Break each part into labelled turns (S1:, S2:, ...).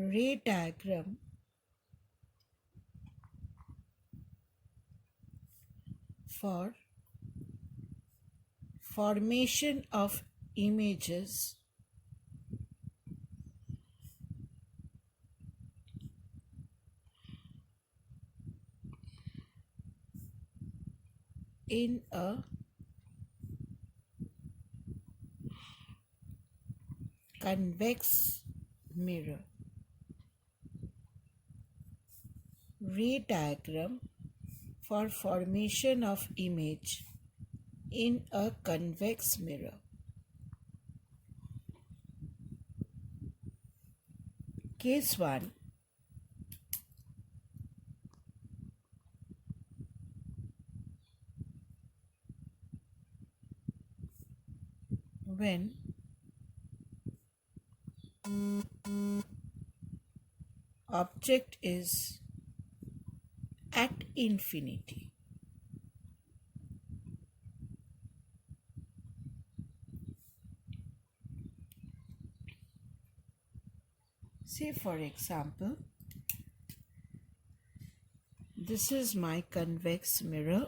S1: ray diagram for formation of images in a convex mirror. Ray diagram for formation of image in a convex mirror. Case 1. When object is at infinity. Say for example, this is my convex mirror.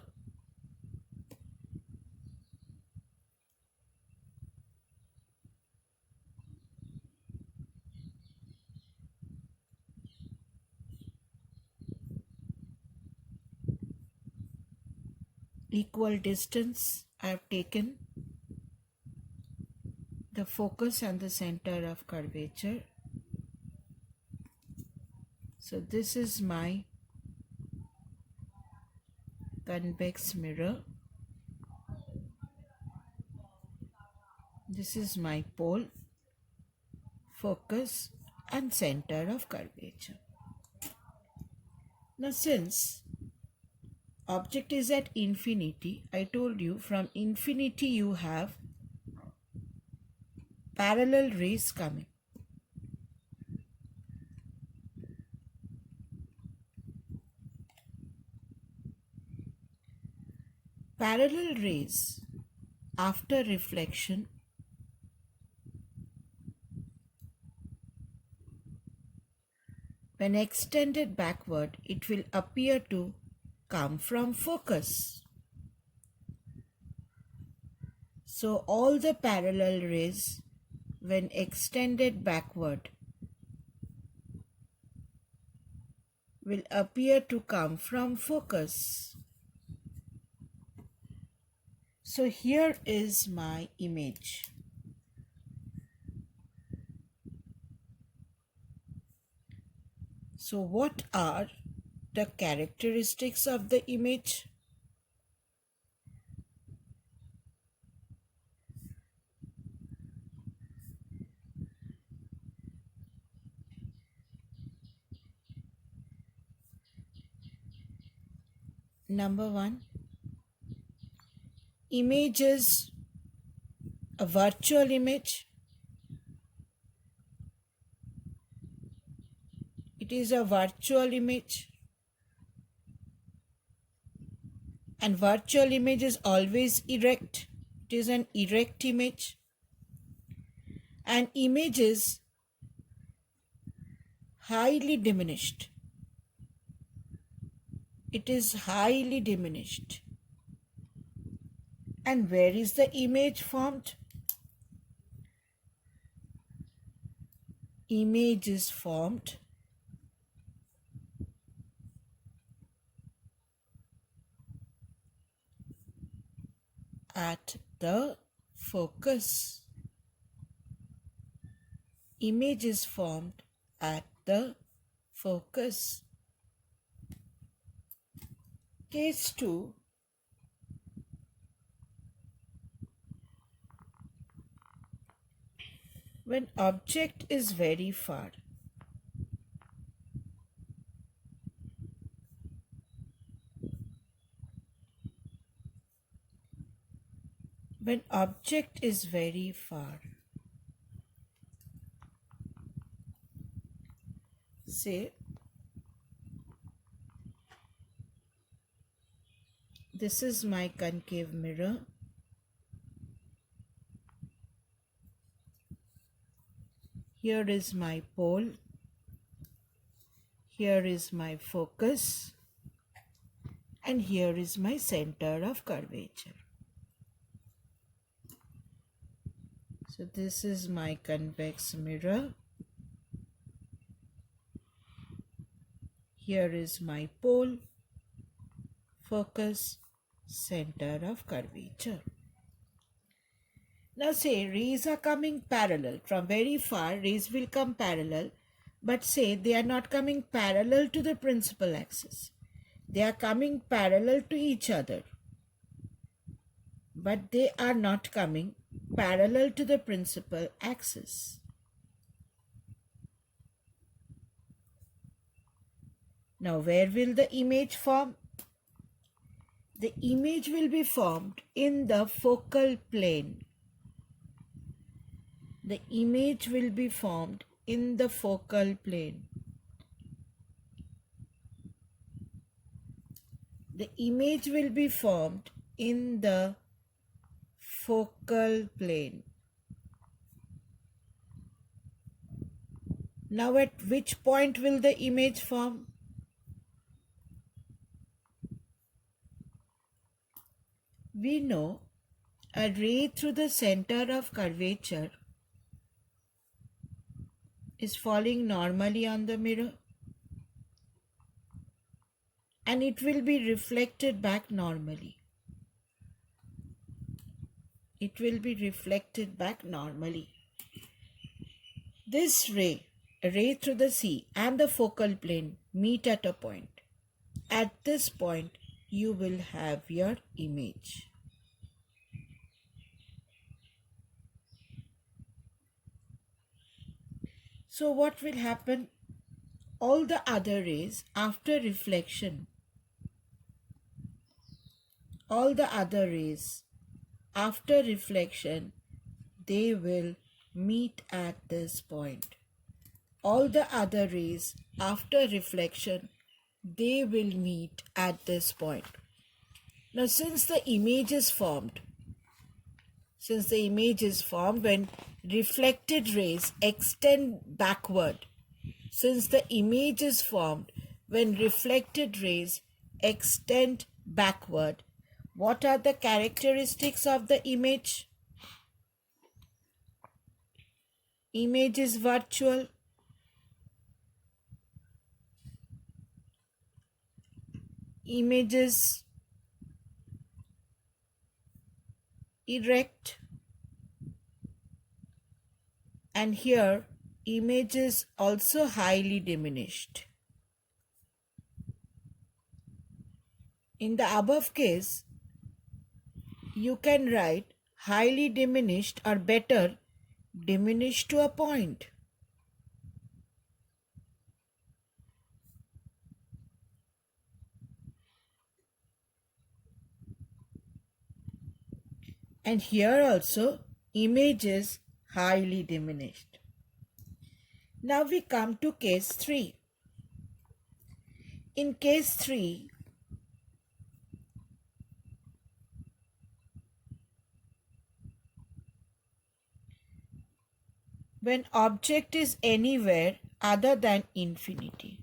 S1: Equal distance I have taken, the focus and the center of curvature. So this is my convex mirror. This is my pole, focus and center of curvature. Now since object is at infinity, I told you from infinity you have parallel rays coming. Parallel rays after reflection when extended backward, it will appear to come from focus. So all the parallel rays when extended backward will appear to come from focus. So here is my image. So what are the characteristics of the image? Number 1, image is a virtual image. It is a virtual image, and virtual image is always erect. It is an erect image, and image is highly diminished. It is highly diminished. And where is the image formed? Image is formed at the focus. Image is formed at the focus. Case 2. When object is very far. When object is very far. Say, this is my concave mirror. Here is my pole. Here is my focus, and here is my center of curvature. So this is my convex mirror. Here is my pole, focus, center of curvature. Now say rays are coming parallel. From very far, rays will come parallel, but say they are not coming parallel to the principal axis. They are coming parallel to each other, but they are not coming parallel to the principal axis. Now where will the image form? The image will be formed in the focal plane. The image will be formed in the focal plane. The image will be formed in the focal plane. Now at which point will the image form? We know a ray through the center of curvature is falling normally on the mirror, and it will be reflected back normally. It will be reflected back normally. This ray, a ray through the C and the focal plane meet at a point. At this point, you will have your image. So what will happen? All the other rays after reflection, they will meet at this point. All the other rays after reflection, they will meet at this point. Now since the image is formed when reflected rays extend backward, what are the characteristics of the image? Image is virtual. Image is erect. And here, image is also highly diminished. In the above case, you can write highly diminished, or better, diminished to a point. And here also, image is highly diminished. Now we come to case 3. In case 3, when object is anywhere other than infinity.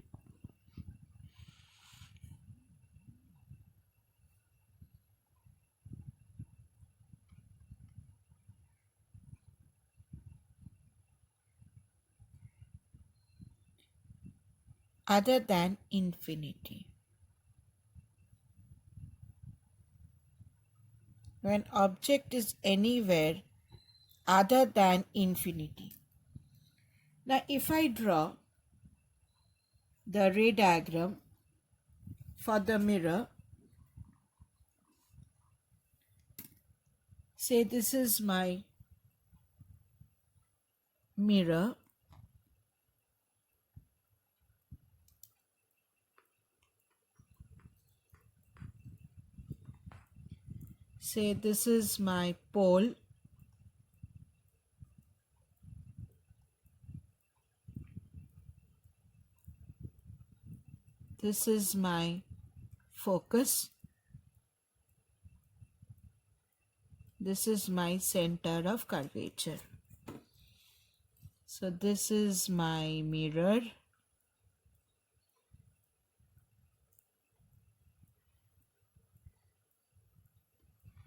S1: Other than infinity. When object is anywhere other than infinity. Now if I draw the ray diagram for the mirror, say this is my mirror. Say this is my pole. This is my focus. This is my center of curvature. So this is my mirror.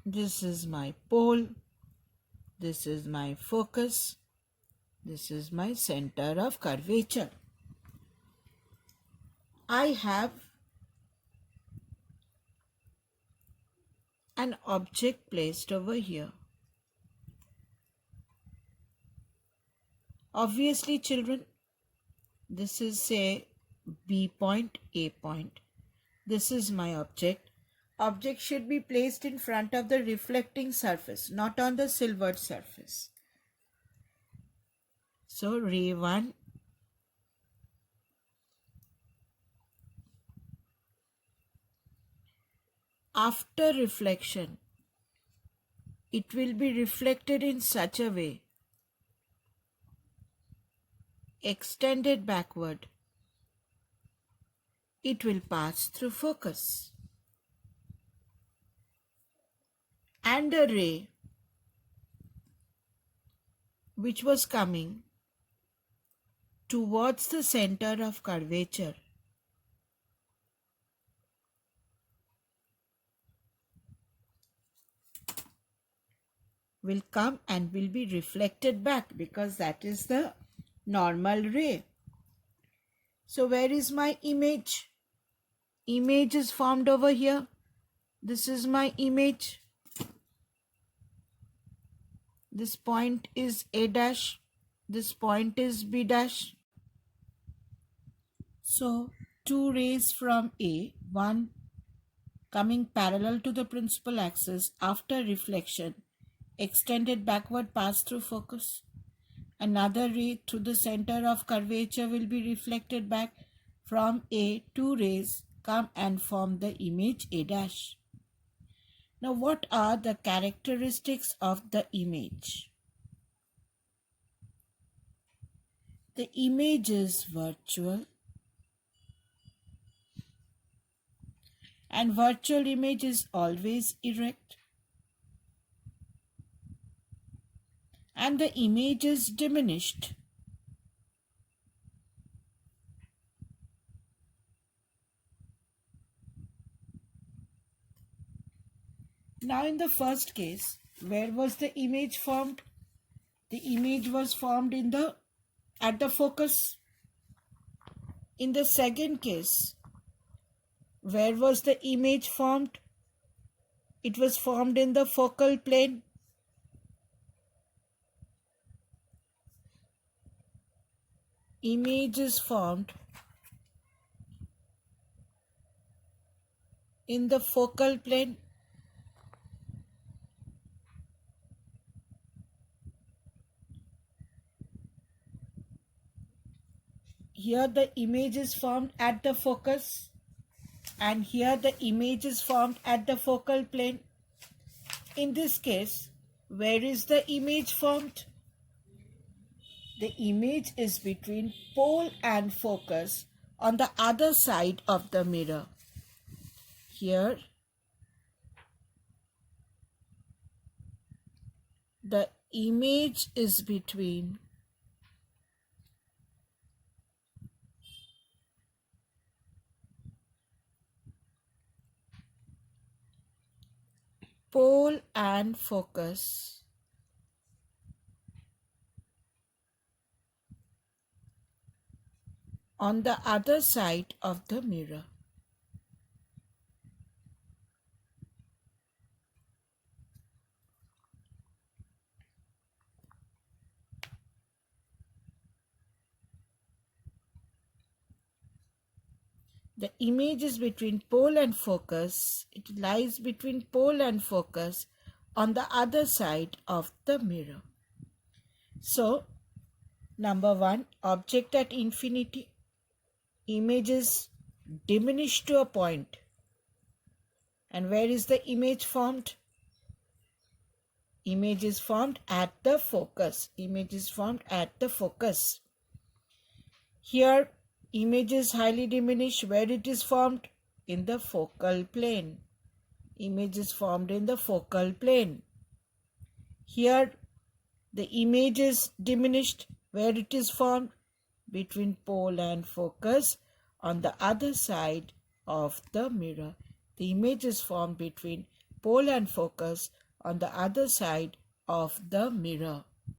S1: This is my pole. This is my focus. This is my center of curvature. I have an object placed over here. Obviously, children, this is, say, B point, A point. This is my object. Object should be placed in front of the reflecting surface, not on the silvered surface. So, ray 1, after reflection, it will be reflected in such a way, extended backward, it will pass through focus. And a ray which was coming towards the center of curvature will come and will be reflected back, because that is the normal ray. So where is my image? Image is formed over here. This is my image. This point is A dash. This point is B dash. So two rays from A, one coming parallel to the principal axis after reflection, extended backward, pass through focus. Another ray through the center of curvature will be reflected back from A. Two rays come and form the image A dash. Now, what are the characteristics of the image? The image is virtual, and virtual image is always erect, and the image is diminished. Now, in the first case, where was the image formed? The image was formed at the focus. In the second case, where was the image formed? It was formed in the focal plane. Image is formed in the focal plane. Here the image is formed at the focus, and here the image is formed at the focal plane. In this case, where is the image formed? The image is between pole and focus on the other side of the mirror. Here, the image is between pole and focus on the other side of the mirror. The image is between pole and focus. It lies between pole and focus on the other side of the mirror. So, number 1, object at infinity. Image is diminished to a point. And where is the image formed? Image is formed at the focus. Image is formed at the focus. Here, image is highly diminished. Where it is formed? In the focal plane. Image is formed in the focal plane. Here, the image is diminished. Where it is formed? Between pole and focus on the other side of the mirror. The image is formed between pole and focus on the other side of the mirror.